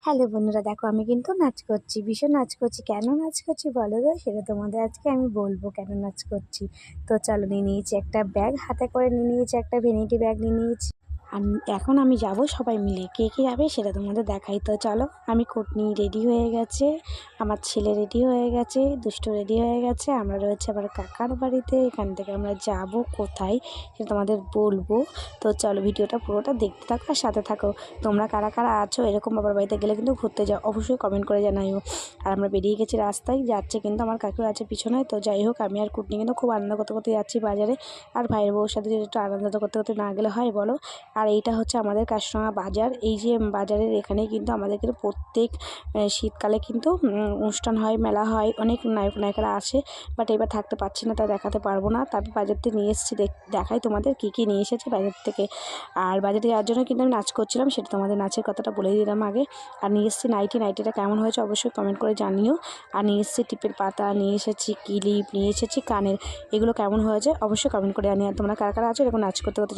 Hello বন্ধুরা, দেখো আমি কিন্তু নাচ করছি, ভীষণ নাচ করছি। কেন নাচ করছি বলো তো? সেটা তোমাদের আজকে আমি বলবো কেন নাচ করছি। তো চলো, নিয়ে নিয়েছি একটা ব্যাগ, হাতে করে নিয়ে নিয়েছি একটা ভ্যানিটি ব্যাগ নিয়ে নিয়েছি। আর এখন আমি যাব সবাই মিলে, কে কে যাবে সেটা তোমাদের দেখাই। তো চলো, আমি কোট নিয়ে রেডি হয়ে গেছে, আমার ছেলে রেডি হয়ে গেছে, দুষ্টু রেডি হয়ে গেছে, আমরা রয়েছে আবার কাকার বাড়িতে। এখান থেকে আমরা যাব কোথায় সেটা তোমাদের বলবো। তো চলো, ভিডিওটা পুরোটা দেখতে থাকো আর সাথে থাকো। তোমরা কারা কারা আছো এরকম বাবার বাড়িতে গেলে কিন্তু ঘুরতে যাও, অবশ্যই কমেন্ট করে জানাইও। আর আমরা বেরিয়ে গেছি, রাস্তায় যাচ্ছে কিন্তু আমার কাকু আছে পিছনে। তো যাই হোক, আমি আর কুটনি কিন্তু খুব আনন্দ করতে করতে যাচ্ছি বাজারে। আর ভাইয়ের বউর সাথে একটু আনন্দ করতে করতে না গেলে হয় বলো? আর এইটা হচ্ছে আমাদের কাশরাঙা বাজার। এই যে বাজারের এখানে কিন্তু আমাদের কিন্তু প্রত্যেক শীতকালে কিন্তু অনুষ্ঠান হয়, মেলা হয়, অনেক নায়ক নায়িকারা আসে। বাট এবার থাকতে পারছি না, তাই দেখাতে পারবো না। তারপর বাজার থেকে নিয়ে এসেছি, দেখাই তোমাদের কী কী নিয়ে এসেছি বাজার থেকে। আর বাজারে যাওয়ার জন্য কিন্তু আমি নাচ করছিলাম, সেটা তোমাদের নাচের কথাটা বলে দিলাম আগে। আর নিয়ে এসেছি নাইটিটা কেমন হয়েছে অবশ্যই কমেন্ট করে জানিও। আর নিয়ে এসেছি টিপের পাতা, নিয়ে এসেছি ক্লিপ, নিয়ে এসেছি কানের। এগুলো কেমন হয়েছে অবশ্যই কমেন্ট করে জানিও। আর তোমরা কারা কারা আছো এরকম নাচ করতে করতে